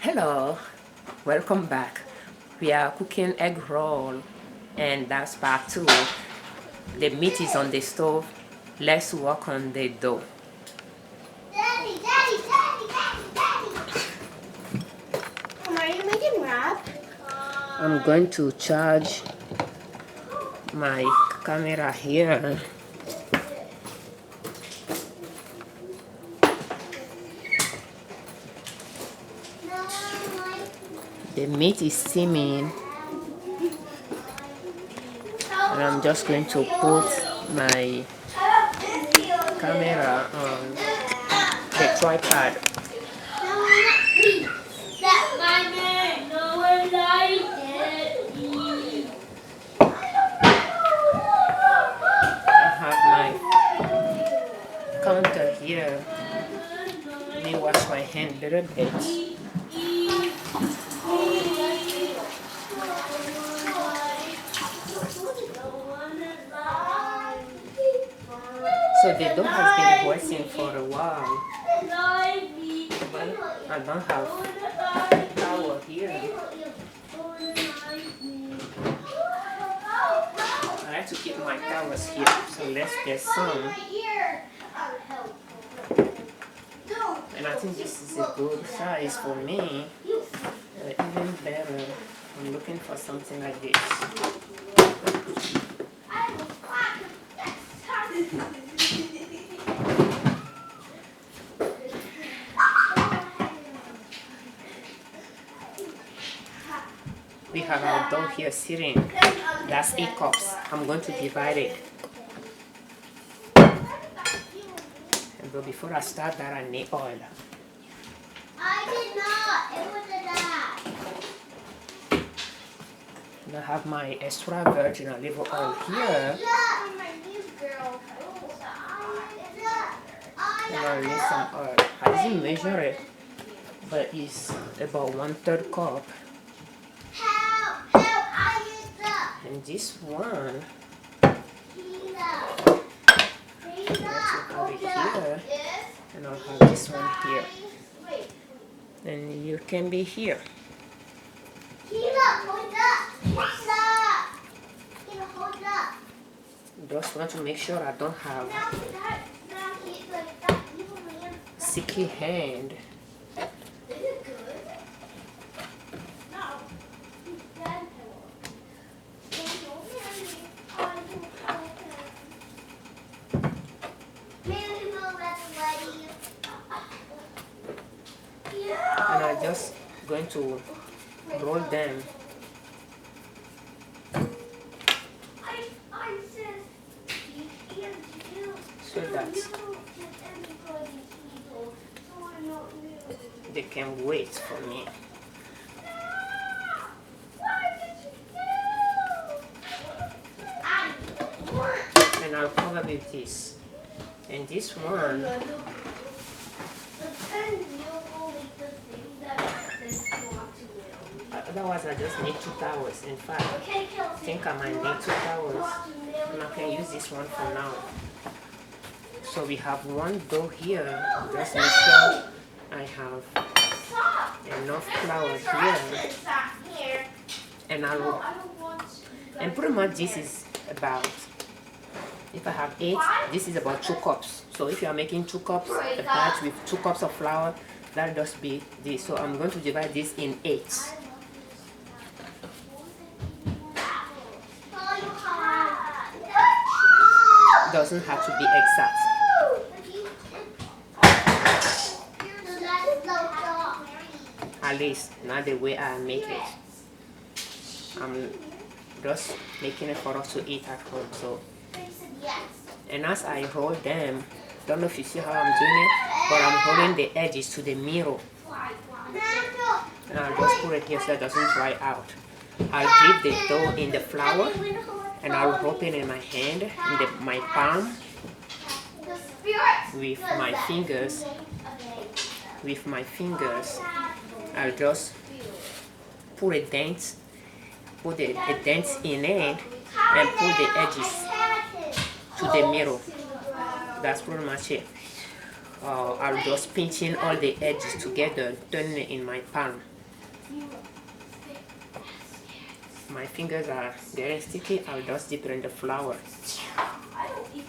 Hello, welcome back. We are cooking egg roll and that's part 2. The meat is on the stove. Let's work on the dough. Daddy, Daddy, Daddy, Daddy, Daddy. Are you making wrap? I'm going to charge my camera here. The meat is steaming and I'm just going to put my camera on the tripod. I have my counter here. Let me wash my hand a little bit. So the dough has been waiting for a while, but I don't have towel here. I like to keep my towels here, so let's get some. And I think this is a good size for me. Even better, I'm looking for something like this. We have our dough here sitting. That's 8 cups. I'm going to divide it. But before I start that, I need oil. I did not. It was a dad. I have my extra virgin olive oil here. And I'll need some oil. I didn't measure it, but it's about 1/3 cup. And this one, let's have it here, and I'll have this one here. And you can be here. Just want to make sure I don't have sticky hand. And I'm just going to roll them. So that they can wait for me. And I'll cover with this. And this one, otherwise I just need 2 towels. In fact, I think I might need 2 towels. And I can use this one for now. So we have one dough here. Just make sure I have enough flour here. And pretty much this is about, if I have 8, this is about 2 cups. So if you are making 2 cups, a batch with 2 cups of flour, that'll just be this. So I'm going to divide this in 8. Doesn't have to be exact. At least not the way I make it. I'm just making it for us to eat at home. So, and as I roll them, don't know if you see how I'm doing it, but I'm holding the edges to the middle. And I'll just put it here so it doesn't dry out. I'll dip the dough in the flour and I'll rub it in my hand, in my palm, with my fingers. I'll just put a dent in it and put the edges to the middle. That's pretty much it. I'll just pinch in all the edges together, turning it in my palm. My fingers are getting sticky. I'll just dip it in the flour. I don't even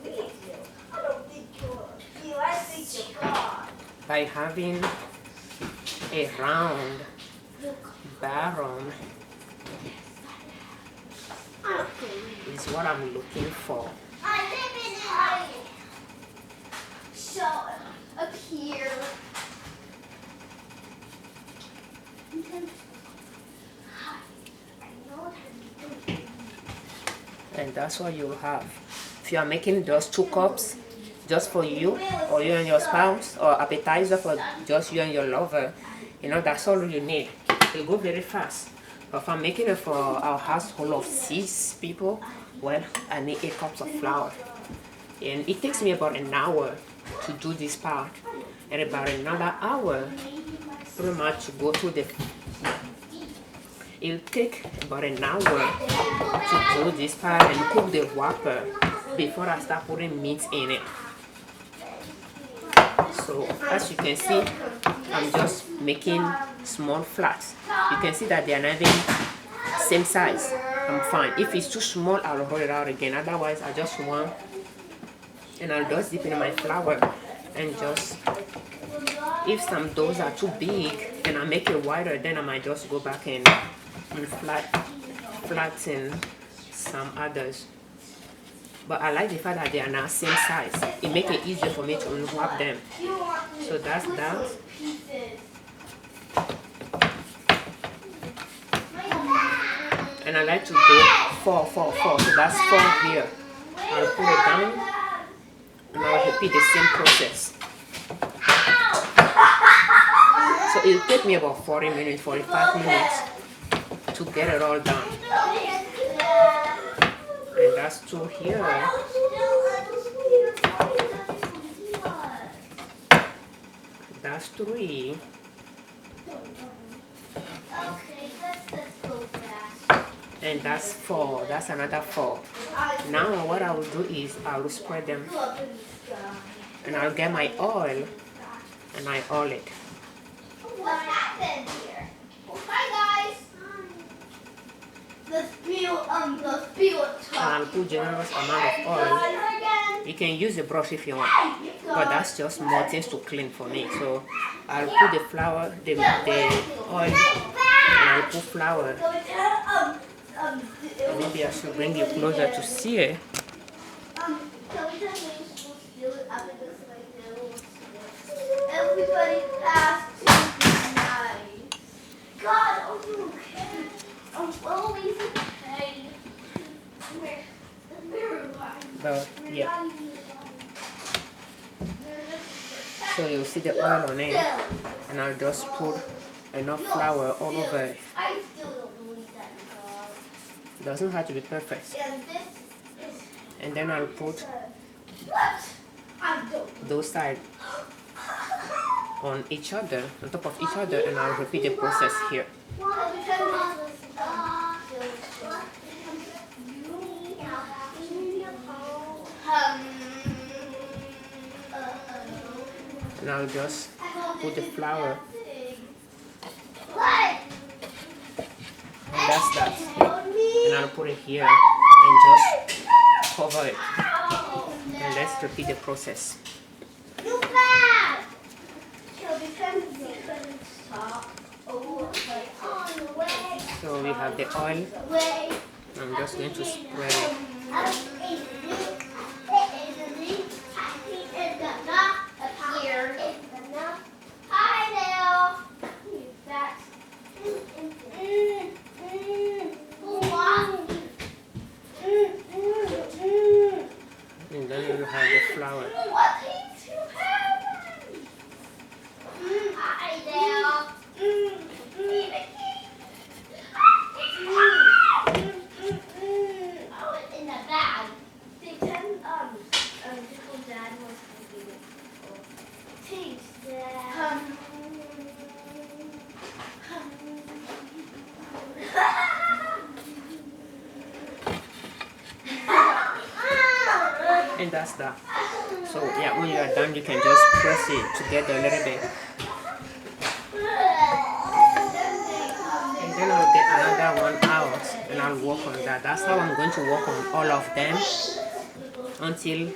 believe you. I don't think you're you. I think you're God. By having a round bottom I don't believe you. is what I'm looking for. I live in it. So up here. And that's what you'll have. If you are making those 2 cups just for you or you and your spouse, or appetizer for just you and your lover, you know, that's all you need. It'll go very fast. But if I'm making it for our household of 6 people, well, I need 8 cups of flour. And it takes me about an hour to do this part, and about another hour pretty much to go through the. It'll take about an hour to do this part and cook the wrapper before I start putting meat in it. So as you can see, I'm just making small flats. You can see that they are not even same size. I'm fine. If it's too small, I'll roll it out again. Otherwise, I just want, and I'll just dip it in my flour and just, if some doughs are too big and I make it wider, then I might just go back and flatten some others. But I like the fact that they are now same size. It makes it easier for me to unwrap them. So that's that. And I like to go 4, 4, 4. So that's 4 here. I'll put it down and I'll repeat the same process. So it'll take me about 40 minutes, 45 minutes to get it all done. And that's 2 here. That's 3. And that's 4. That's another 4. Now what I will do is I will spread them and I'll get my oil and I oil it. What happened here? Hi guys. The spill And I'll put generous amount of oil. You can use a brush if you want, but that's just more things to clean for me. So I'll put the flour, the oil, and I'll put flour. Maybe I should bring you closer to see it. Everybody has to be nice. God, are you okay? I'm always okay. But yeah. So you'll see the oil on it, and I'll just put enough flour all over it. I still don't believe that, God. Doesn't have to be perfect. And then I'll put those sides on each other, on top of each other, and I'll repeat the process here. And I'll just put the flour. And that's that. And I'll put it here and just cover it. And let's repeat the process. So we have the oil. I'm just going to spread it. And then you have the flour. And that's that. So yeah, when you are done, you can just press it together a little bit. I'll work on that. That's how I'm going to work on all of them until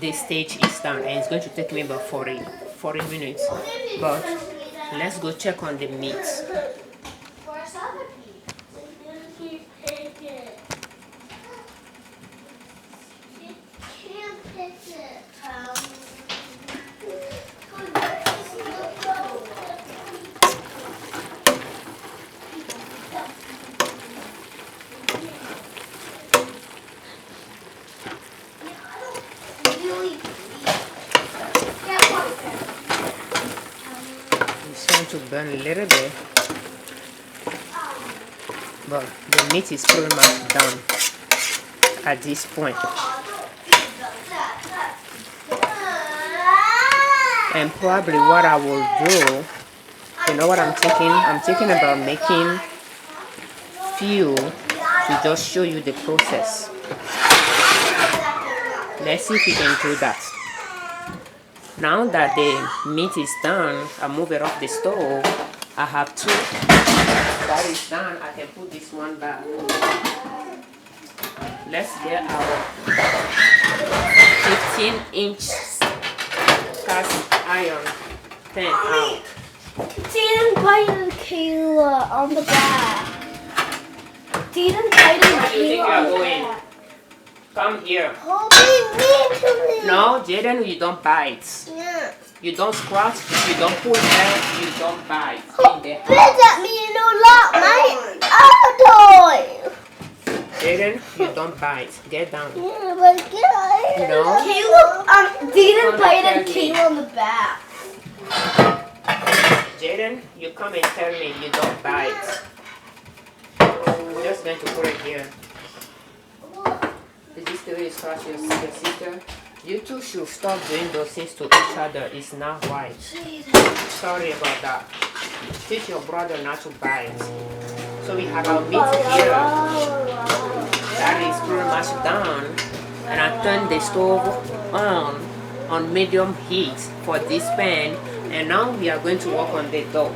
this stage is done, and it's going to take me about 40 minutes. But let's go check on the meat. It's going to burn a little bit, but the meat is pretty much done at this point. And probably what I will do, you know what I'm thinking? I'm thinking about making fuel to just show you the process. Let's see if we can do that. Now that the meat is done, I move it off the stove. I have two. That is done. I can put this one back. Let's get our 15-inch cast iron pan out. Didn't bite Kayla on the back. Didn't bite Where do you think you Kayla are on the going? back. Come here. Holding me. No, Jaden, you don't bite. Yeah. You don't scratch, you don't pull hair, you don't bite. In the Bet that me you know lot my toy. Jaden, you don't bite. Get down. Yeah, but get No. Kayla, didn't Come bite and tell me. Kayla on the back. Jaden, you come and tell me you don't bite. I'm just going to put it here. Did this the way you scratch your sister? You two should stop doing those things to each other. It's not right. Sorry about that. Teach your brother not to bite. So we have our meat here. That is pretty much done. And I turn the stove on medium heat for this pan. And now we are going to work on the dough.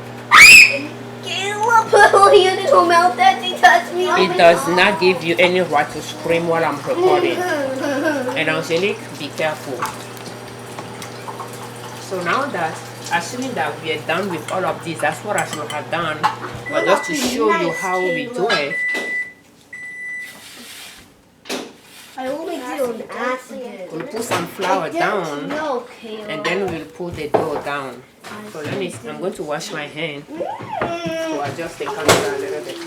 Kayla put you in her mouth that she touched me. It does not give you any right to scream while I'm recording. And Angelique, be careful. So now that, assuming that we are done with all of this, that's what I should have done. But just to show you how we do it. I only do an accident. We'll put some flour down. No, Kayla. And then we'll put the dough down. So I'm going to wash my hand to adjust the camera a little bit.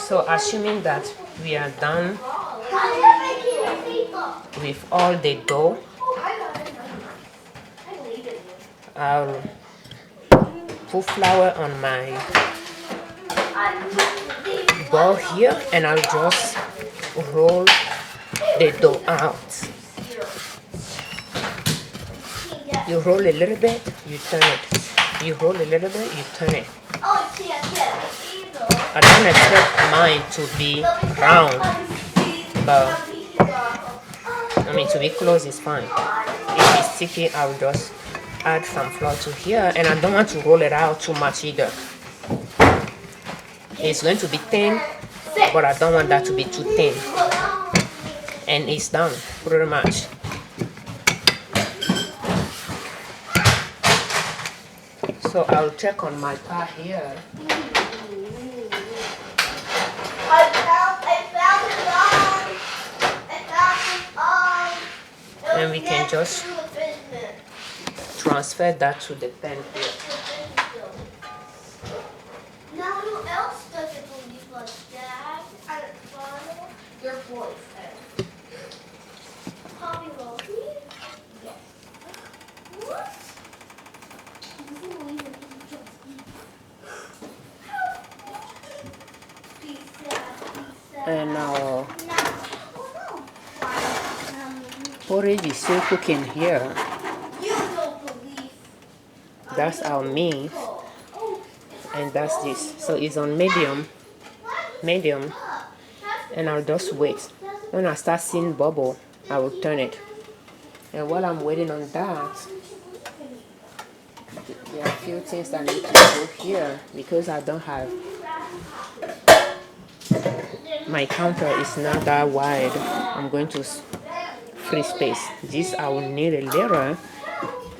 So assuming that we are done with all the dough, I'll put flour on my bowl here and I'll just roll the dough out. You roll a little bit, you turn it. You roll a little bit, you turn it. I don't expect mine to be round, but I mean to be close is fine. If it's sticky, I'll just add some flour to here, and I don't want to roll it out too much either. It's going to be thin, but I don't want that to be too thin. And it's done, pretty much. So I'll check on my pot here. And we can just transfer that to the pan here. Now who else doesn't believe us, Dad? And Ronald, your boyfriend. Poppy love me? Yes. What? He doesn't believe in me. And our porridge is still cooking here. That's our meat, and that's this. So it's on medium, and I'll just wait. When I start seeing bubble, I will turn it. And while I'm waiting on that, there are a few things I need to do here because I don't have, my counter is not that wide. I'm going to free space. This I will need a later.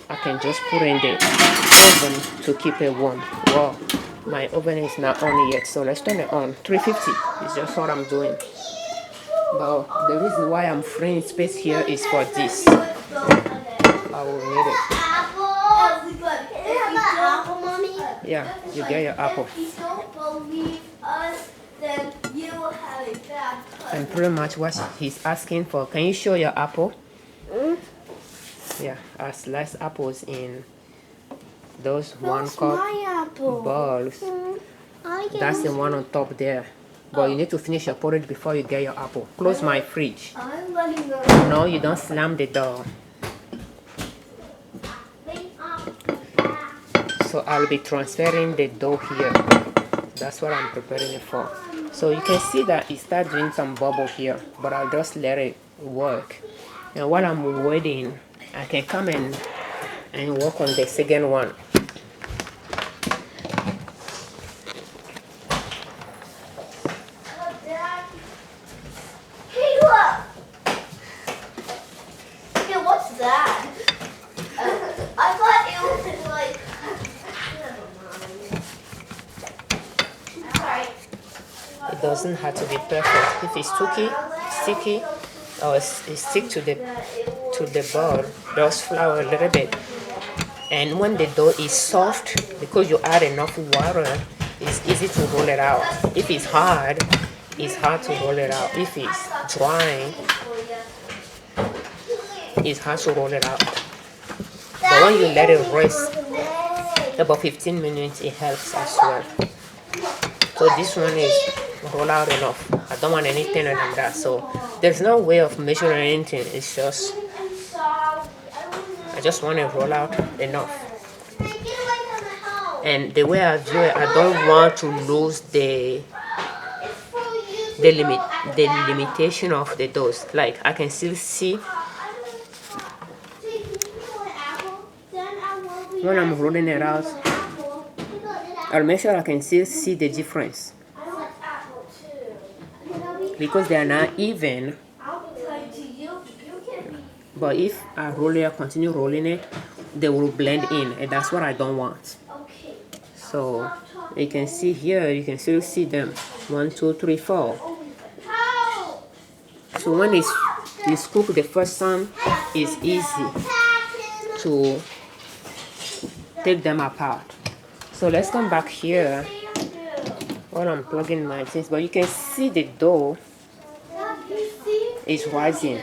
I can just put in the oven to keep it warm. Wow, my oven is not on yet, so let's turn it on. 350 is just what I'm doing. But the reason why I'm freeing space here is for this. I will need it. Apple, Mommy? Yeah, you get your apple. If you don't believe us, then you have a bad cousin. And pretty much what he's asking for. Can you show your apple? Yeah, I sliced apples in those one cup balls. That's the one on top there. But you need to finish your porridge before you get your apple. Close my fridge. I'm letting go. No, you don't slam the door. So I'll be transferring the dough here. That's what I'm preparing it for. So you can see that it starts doing some bubble here, but I'll just let it work. And while I'm waiting, I can come in and work on the second one. Hey, look! Hey, what's that? I thought it was like... Alright. It doesn't have to be perfect. If it's sticky, or it stick to the bowl, just flour a little bit. And when the dough is soft, because you add enough water, it's easy to roll it out. If it's hard to roll it out. If it's dry, it's hard to roll it out. But when you let it rest about 15 minutes, it helps as well. So this one is roll out enough. I don't want any thinner than that. So there's no way of measuring anything. It's just, I just want to roll out enough. And the way I do it, I don't want to lose the limitation of the dose. Like I can still see when I'm rolling it out. I'll make sure I can still see the difference because they are not even. But if I continue rolling it, they will blend in, and that's what I don't want. So you can see here, you can still see them. 1, 2, 3, 4. So when it's cooked the first time, it's easy to take them apart. So let's come back here while I'm plugging my things. But you can see the dough is rising.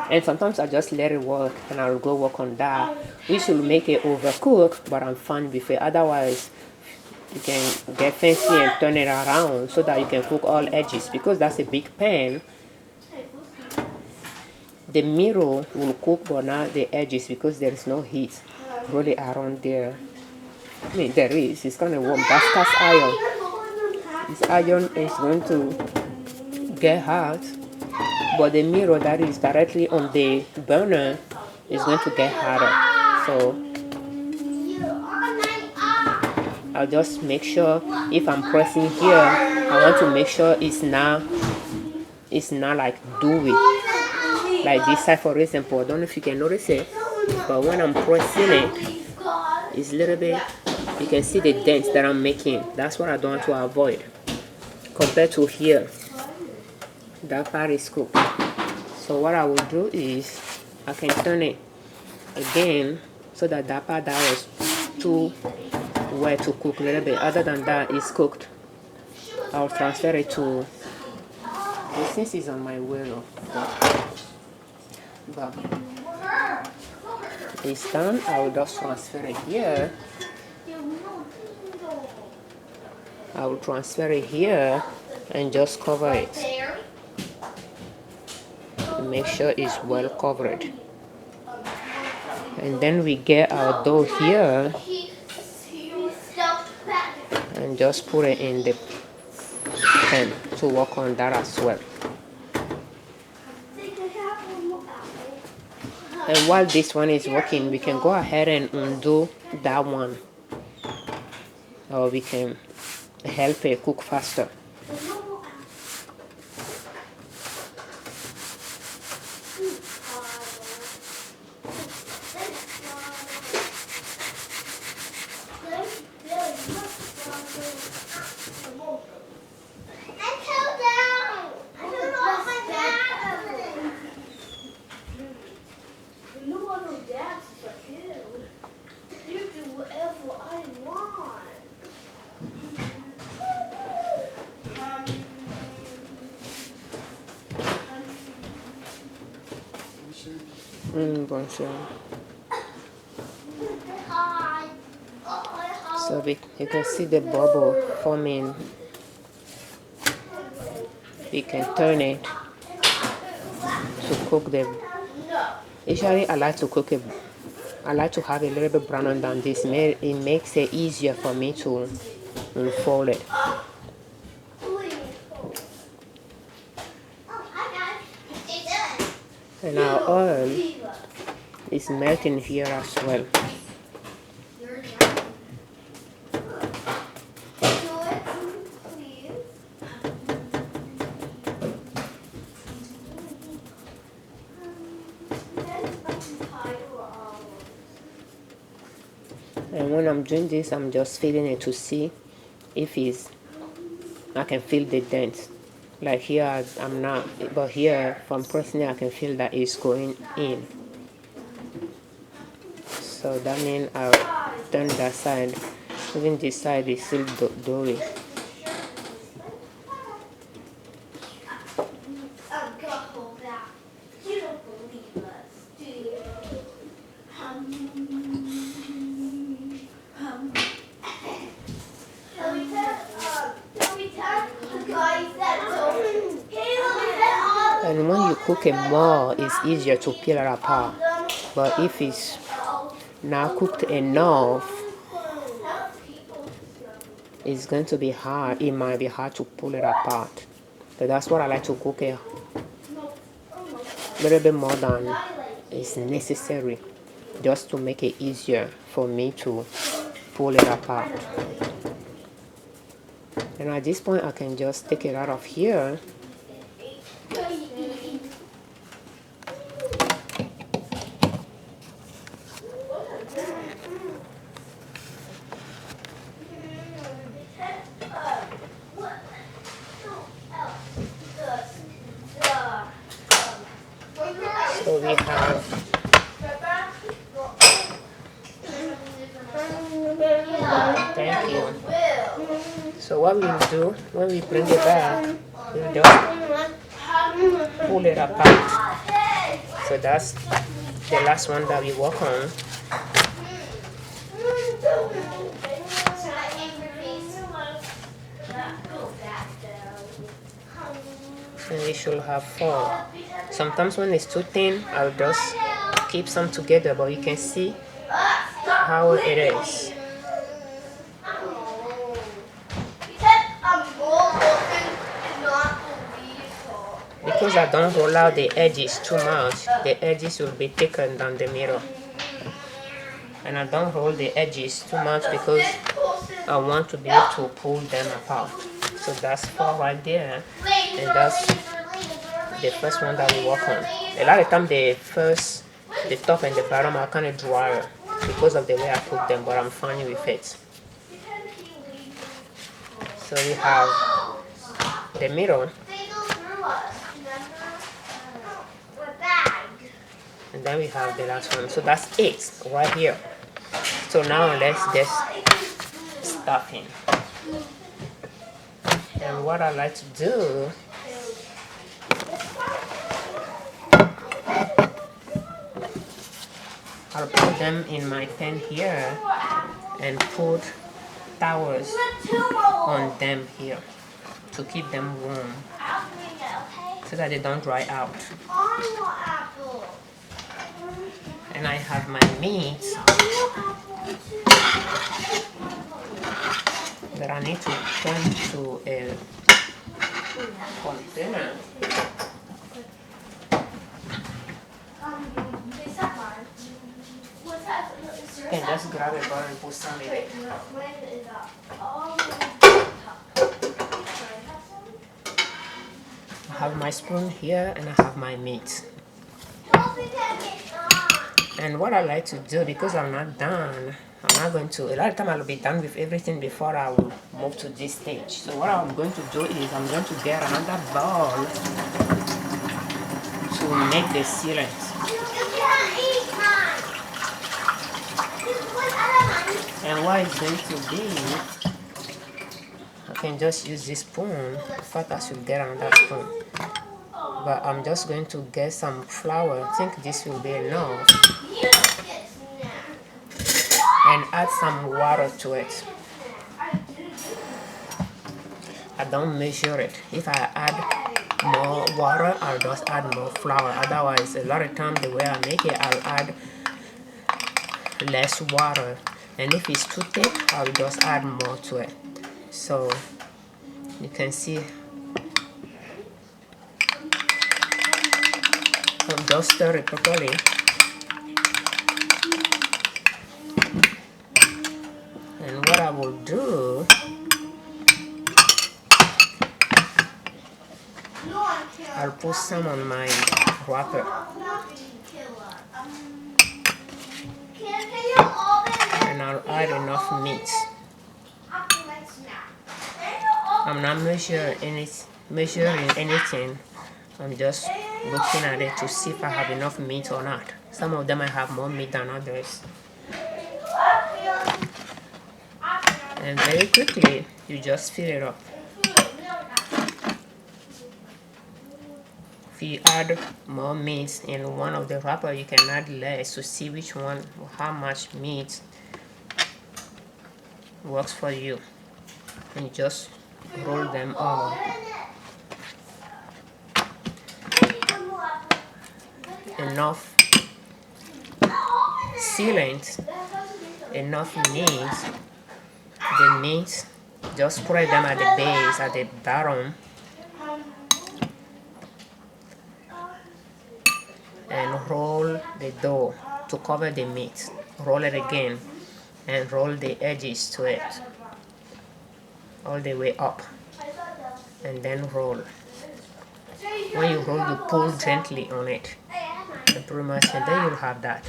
And sometimes I just let it work and I'll go work on that. We should make it overcooked, but I'm fine with it. Otherwise, you can get fancy and turn it around so that you can cook all edges. Because that's a big pan, the middle will cook but not the edges because there is no heat really around there. I mean, there is. It's kind of warm. That's cast iron. This iron is going to get hot. But the mirror that is directly on the burner is going to get hotter. So I'll just make sure if I'm pressing here, I want to make sure it's not like dewy. Like this side, for example. I don't know if you can notice it, but when I'm pressing it, it's a little bit, you can see the dents that I'm making. That's what I don't want to avoid. Compared to here, that part is cooked. So what I will do is I can turn it again so that that part that was too wet to cook a little bit. Other than that, it's cooked. I'll transfer it to, this is on my wheel, but it's done. I will just transfer it here. I will transfer it here and just cover it. Make sure it's well covered. And then we get our dough here and just put it in the pan to work on that as well. And while this one is working, we can go ahead and undo that one, or we can help it cook faster. Bonjour. So you can see the bubble forming. We can turn it to cook them. Usually I like to cook it. I like to have a little bit browner than this. It makes it easier for me to unfold it. And our oil is melting here as well. And when I'm doing this, I'm just feeling it to see if I can feel the dent. Like here, I'm not, but here, from pressing it, I can feel that it's going in. So that means I'll turn that side. Even this side is still doughy. And when you cook it more, it's easier to peel it apart. But if it's not cooked enough, it's going to be hard. It might be hard to pull it apart. So that's what I like to cook it a little bit more than is necessary, just to make it easier for me to pull it apart. And at this point, I can just take it out of here. So we have thank you. So what we'll do when we bring it back, we'll just pull it apart. So that's the last one that we work on. And we should have 4. Sometimes when it's too thin, I'll just keep some together, but you can see how it is. Because I don't roll out the edges too much, the edges will be thicker than the middle. And I don't roll the edges too much because I want to be able to pull them apart. So that's 4 right there, and that's the first one that we work on. A lot of time the top and the bottom are kind of drier because of the way I cook them, but I'm fine with it. So we have the middle, and then we have the last one. So that's 8 right here. So now let's just stuff in. And what I like to do, I'll put them in my pan here and put towels on them here to keep them warm so that they don't dry out. And I have my meat that I need to turn to a container. You can just grab a bowl and put some in it. I have my spoon here and I have my meat. And what I like to do, because I'm not done, I'm not going to, a lot of time I'll be done with everything before I will move to this stage. So what I'm going to do is I'm going to get another bowl to make the sealant. And what it's going to be, I can just use this spoon. In fact, I should get another spoon. But I'm just going to get some flour. I think this will be enough. And add some water to it. I don't measure it. If I add more water, I'll just add more flour. Otherwise, a lot of times the way I make it, I'll add less water. And if it's too thick, I'll just add more to it. So you can see I'll just stir it properly. And what I will do, I'll put some on my wrapper. And I'll add enough meat. I'm not measuring anything. I'm just looking at it to see if I have enough meat or not. Some of them I have more meat than others. And very quickly, you just fill it up. If you add more meat in one of the wrapper, you can add less to see which one, how much meat works for you. And you just roll them all. Enough sealant, enough meat. The meat, just spread them at the base, at the bottom, and roll the dough to cover the meat. Roll it again and roll the edges to it all the way up, and then roll. When you roll, you pull gently on it, and pretty much, and then you'll have that.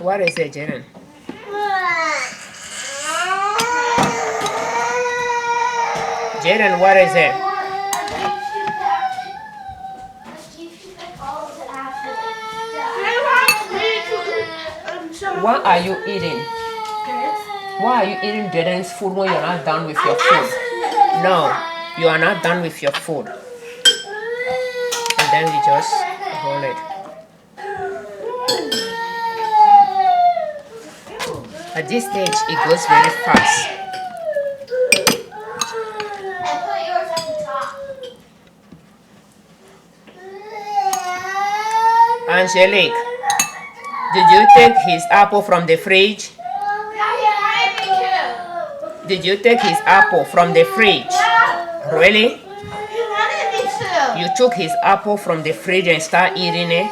What is it, Jaden? Jaden, what is it? What are you eating? Why are you eating Jaden's food when you're not done with your food? No, you are not done with your food. And then you just roll it. At this stage, it goes very fast. And put yours at the top. Angelique, did you take his apple from the fridge? Did you take his apple from the fridge? Really? You took his apple from the fridge and started eating it?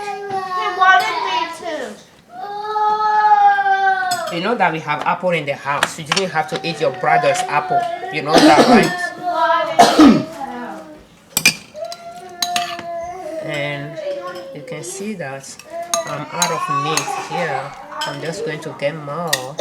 You know that we have apple in the house. You didn't have to eat your brother's apple. You know that, right? And you can see that I'm out of meat here. I'm just going to get more.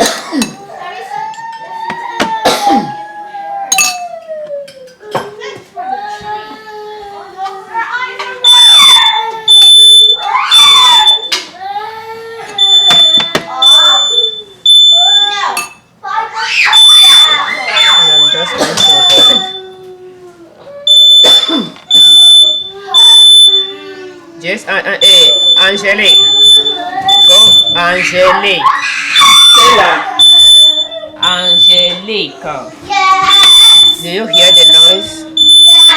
Yes, Angelique, go. Angelique. Say that. Angelique. Yes. Do you hear the noise?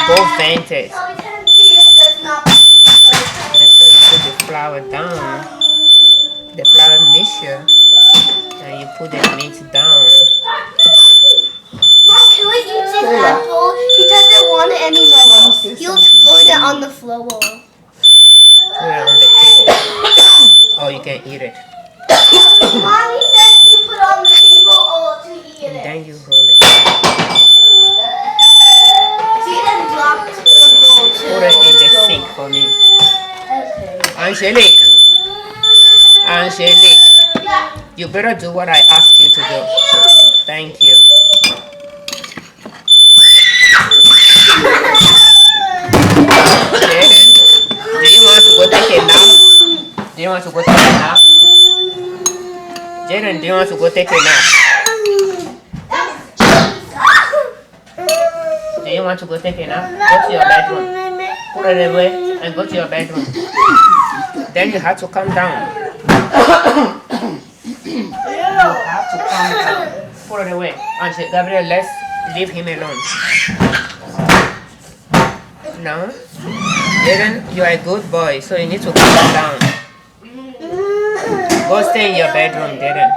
Go vent it. So we can see it does not. Make sure you put the flour down, the flour mixture, and you put the meat down. Mom, can we eat this apple? He doesn't want any mellow. He'll throw it on the floor. Put it on the table. Or you can eat it. Mommy says to put on the table or to eat And it. then you roll it. See them dropped the bowl too. Put it in the sink for me. Okay. Angelique. Angelique. Yeah. You better do what I asked you to do. Thank you. Jaden, do you want to go take a nap? Do you want to go take a nap? Jaden, do you want to go take a nap? Do you want to go take a nap? Go to your bedroom. Put it away and go to your bedroom. Then you have to calm down. You have to calm down. Put it away. Angel, Gabriel, let's leave him alone. No? Jaden, you are a good boy, so you need to calm down. Go stay in your bedroom, Jaden.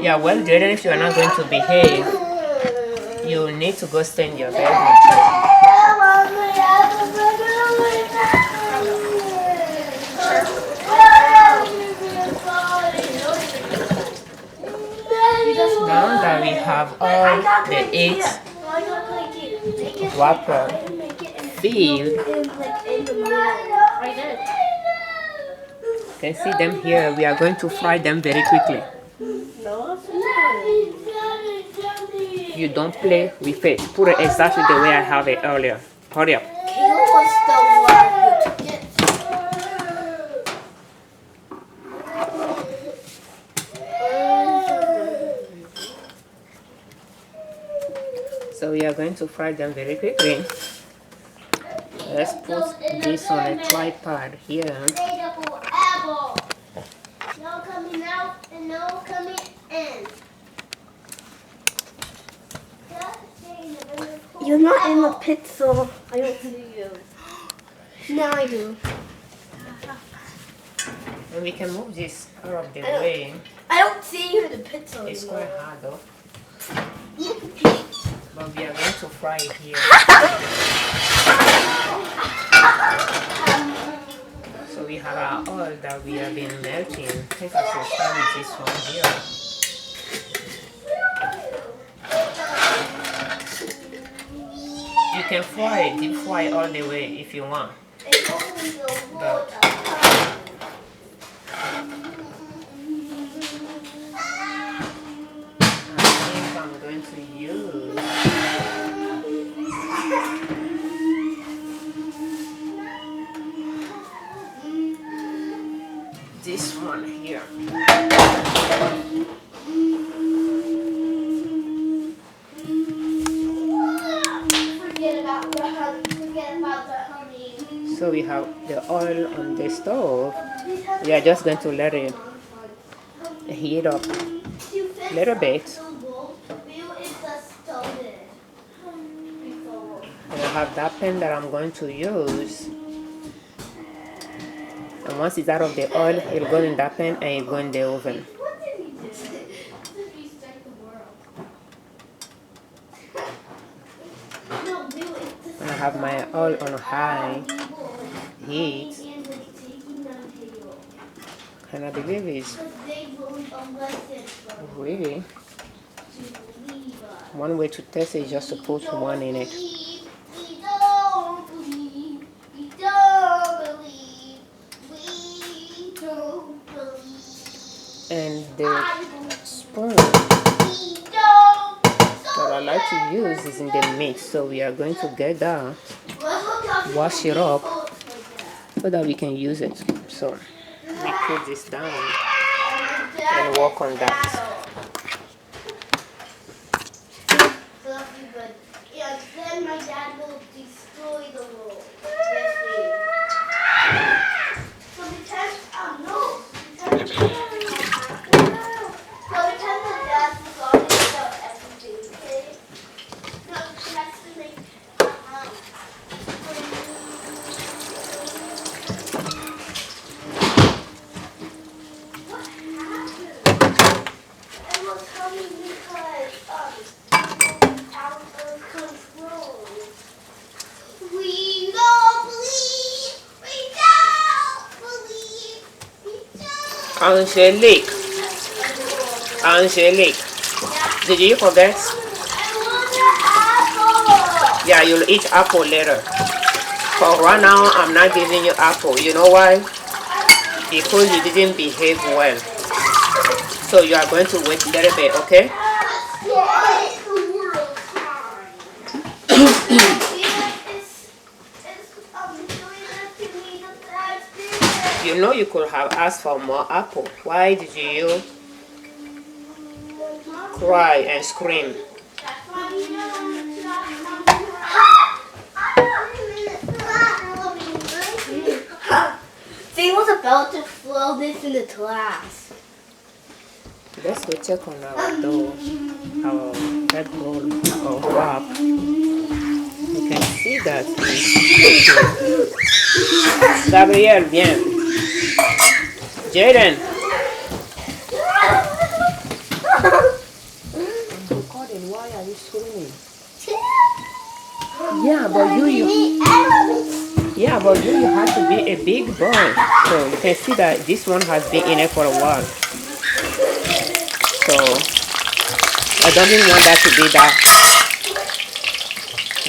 Yeah, well, Jaden, if you are not going to behave, you need to go stay in your bedroom. Now that we have all the 8 wrapper filled, you can see them here. We are going to fry them very quickly. You don't play with it. Put it exactly the way I have it earlier. Hurry up. So we are going to fry them very quickly. Let's put this on a tripod here. No coming out and no coming in. You're not in the pit, so I don't see you. Now I do. And we can move this out of the way. I don't see you in the pit, so It's quite hard though. But we are going to fry it here. So we have our oil that we have been melting. I think I should start with this one here. You can fry it, deep fry all the way if you want. But I think I'm going to use this one here. So we have the oil on the stove. We are just going to let it heat up a little bit. And I have that pan that I'm going to use. And once it's out of the oil, it'll go in that pan and it'll go in the oven. And I have my oil on high heat. And I believe it's really one way to test it is just to put one in it. And the spoon that I like to use is in the mix, so we are going to get that, wash it up so that we can use it. So we put this down and work on that. Then my dad will destroy the world. So because, no, because Angelique. Angelique. Did you forget? Yeah, you'll eat apple later. For right now, I'm not giving you apple. You know why? Because you didn't behave well. So you are going to wait a little bit, okay? You know you could have asked for more apple. Why did you cry and scream? She was about to throw this in the class. Let's go check on our dough, our bedroll, our wrap. You can see that it's Gabriel, bien. Jaden. I'm recording. Why are you screaming? Yeah, but you have to be a big boy. So you can see that this one has been in it for a while. So I don't even want that to be that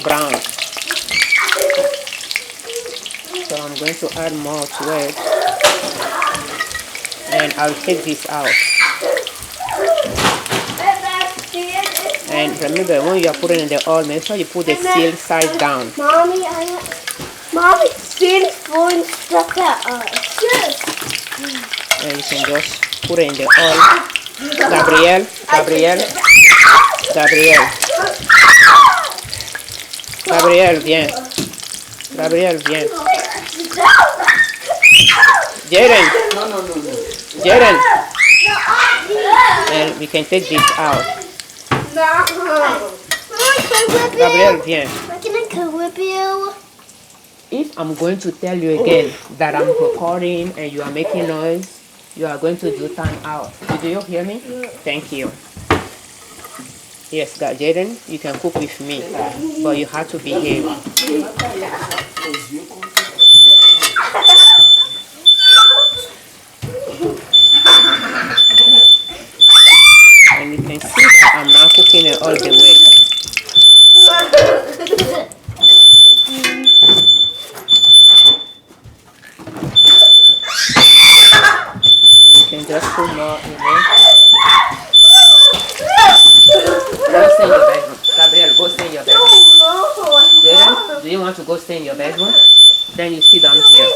brown. So I'm going to add more to it. And I'll take this out. And remember, when you are putting in the oil, make sure you put the seal side down. Mommy, Steve's throwing stuff at us. And you can just put it in the oil. Gabriel. Gabriel, viens. Gabriel, viens. Jaden. No. Jaden. And we can take this out. Gabriel, viens. Can I come with you? If I'm going to tell you again that I'm recording and you are making noise, you are going to do time out. Do you hear me? Thank you. Yes, Jaden, you can cook with me, but you have to behave. And you can see that I'm not cooking it all the way. You can just put more in there. Go stay in your bedroom. Gabriel, go stay in your bedroom. Jaden, do you want to go stay in your bedroom? Then you sit down here.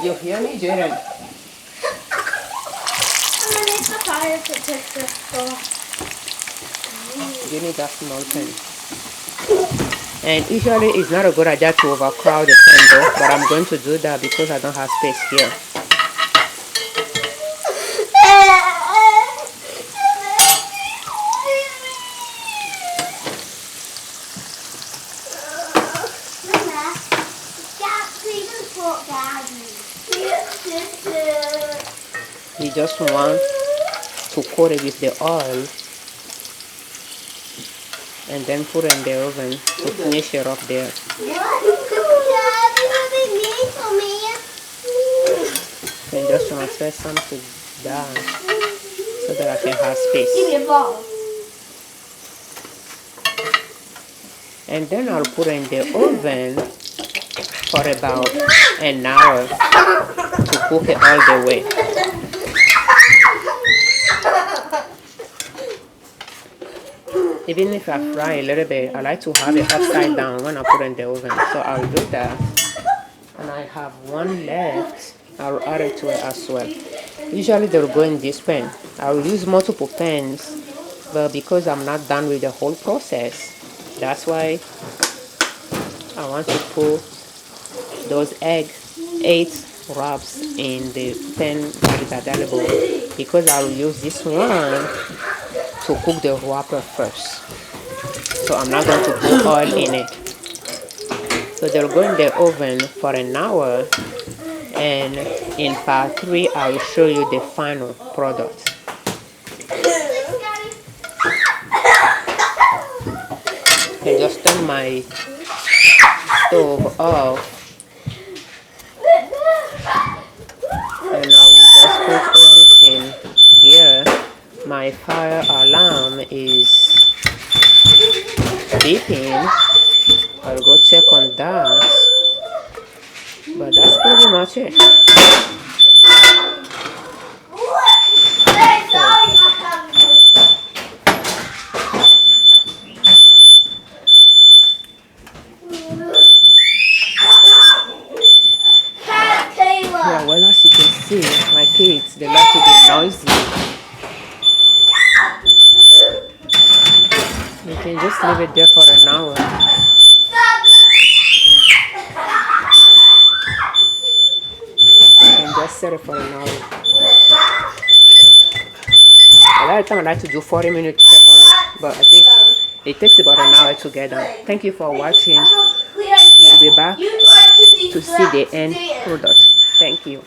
You hear me, Jaden? You need that small pen. And usually it's not a good idea to overcrowd the pen though, but I'm going to do that because I don't have space here. You just want to coat it with the oil and then put it in the oven to finish it off there. And just transfer some to that so that I can have space. Give me a ball. And then I'll put it in the oven for about an hour to cook it all the way. Even if I fry a little bit, I like to have it upside down when I put it in the oven. So I'll do that. And I have one left. I'll add it to it as well. Usually they'll go in this pan. I'll use multiple pans, but because I'm not done with the whole process, that's why I want to put those 8 wraps in the pan that is available, because I'll use this one to cook the wrapper first. So I'm not going to put oil in it. So they'll go in the oven for an hour, and in part 3 I will show you the final product. I just turn my stove off my fire alarm is beeping. I'll go check on that. But that's pretty much it. Yeah, well, as you can see, my kids, they like to be noisy. You can just leave it there for an hour. You can just set it for an hour. A lot of time I like to do 40 minutes check on it, but I think it takes about an hour to get done. Thank you for watching. We'll be back to see the end product. Thank you.